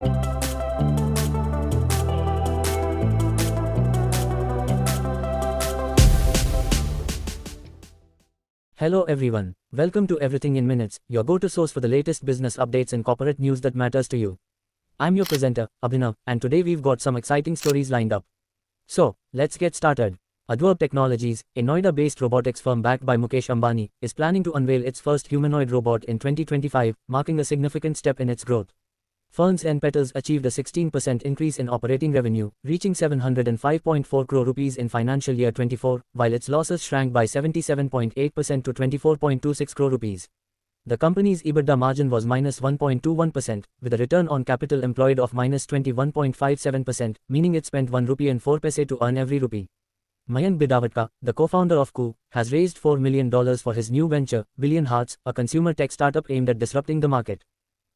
Hello everyone, welcome to Everything in Minutes, your go-to source for the latest business updates and corporate news that matters to you. I'm your presenter, Abhinav, and today we've got some exciting stories lined up. So, let's get started. Adverb Technologies, a Noida-based robotics firm backed by Mukesh Ambani, is planning to unveil its first humanoid robot in 2025, marking a significant step in its growth. Ferns and Petals achieved a 16% increase in operating revenue, reaching 705.4 crore rupees in financial year 24, while its losses shrank by 77.8% to 24.26 crore rupees. The company's EBITDA margin was -1.21%, with a return on capital employed of -21.57%, meaning it spent 1 rupee and 4 paise to earn every rupee. Mayank Bidavatka, the co-founder of Koo, has raised $4 million for his new venture, Billion Hearts, a consumer tech startup aimed at disrupting the market.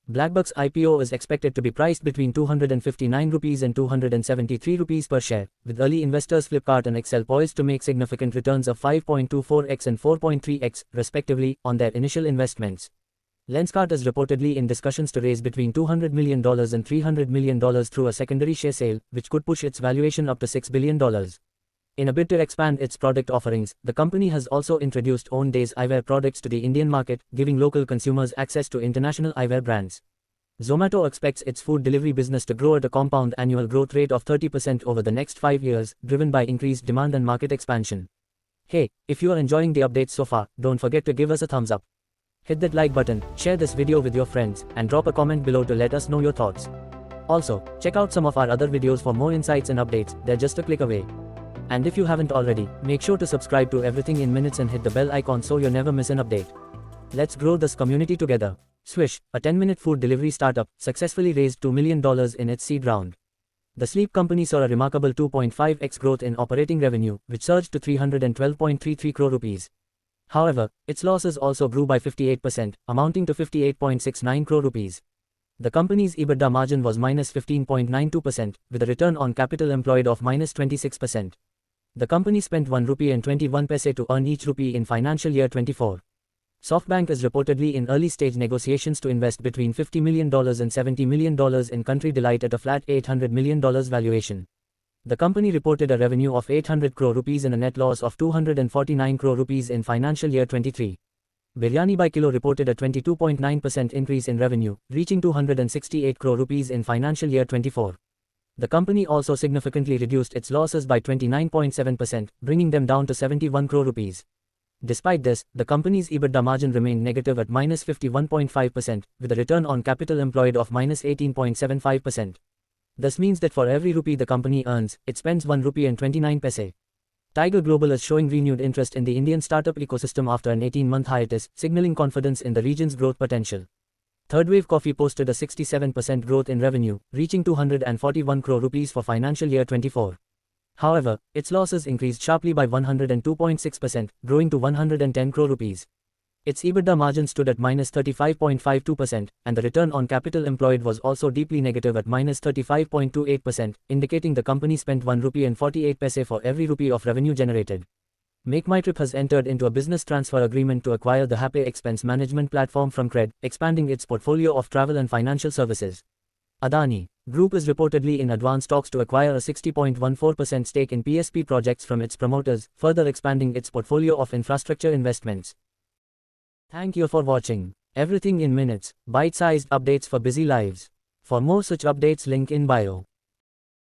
BlackBuck's IPO is expected to be priced between 259 rupees and 273 rupees per share, with early investors Flipkart and Excel poised to make significant returns of 5.24x and 4.3x, respectively, on their initial investments. Lenskart is reportedly in discussions to raise between $200 million and $300 million through a secondary share sale, which could push its valuation up to $6 billion. In a bid to expand its product offerings, the company has also introduced Own Days eyewear products to the Indian market, giving local consumers access to international eyewear brands. Zomato expects its food delivery business to grow at a compound annual growth rate of 30% over the next 5 years, driven by increased demand and market expansion. Hey, if you are enjoying the updates so far, don't forget to give us a thumbs up. Hit that like button, share this video with your friends, and drop a comment below to let us know your thoughts. Also, check out some of our other videos for more insights and updates, they're just a click away. And if you haven't already, make sure to subscribe to Everything in Minutes and hit the bell icon so you never miss an update. Let's grow this community together. Swish, a 10-minute food delivery startup, successfully raised $2 million in its seed round. The sleep company saw a remarkable 2.5x growth in operating revenue, which surged to 312.33 crore rupees. However, its losses also grew by 58%, amounting to 58.69 crore rupees. The company's EBITDA margin was -15.92%, with a return on capital employed of -26%. The company spent 1 rupee and 21 paise to earn each rupee in financial year 24. SoftBank is reportedly in early stage negotiations to invest between $50 million and $70 million in Country Delight at a flat $800 million valuation. The company reported a revenue of 800 crore rupees and a net loss of 249 crore rupees in financial year 23. Biryani by Kilo reported a 22.9% increase in revenue, reaching 268 crore rupees in financial year 24. The company also significantly reduced its losses by 29.7%, bringing them down to 71 crore rupees. Despite this, the company's EBITDA margin remained negative at -51.5%, with a return on capital employed of -18.75%. This means that for every rupee the company earns, it spends 1 rupee and 29 paise. Tiger Global is showing renewed interest in the Indian startup ecosystem after an 18-month hiatus, signaling confidence in the region's growth potential. Third Wave Coffee posted a 67% growth in revenue, reaching 241 crore rupees for financial year 24. However, its losses increased sharply by 102.6%, growing to 110 crore rupees. Its EBITDA margin stood at -35.52%, and the return on capital employed was also deeply negative at -35.28%, indicating the company spent 1 rupee and 48 paise for every rupee of revenue generated. MakeMyTrip has entered into a business transfer agreement to acquire the Happy Expense Management platform from Cred, expanding its portfolio of travel and financial services. Adani Group is reportedly in advanced talks to acquire a 60.14% stake in PSP projects from its promoters, further expanding its portfolio of infrastructure investments. Thank you for watching Everything in Minutes, bite-sized updates for busy lives. For more such updates, link in bio.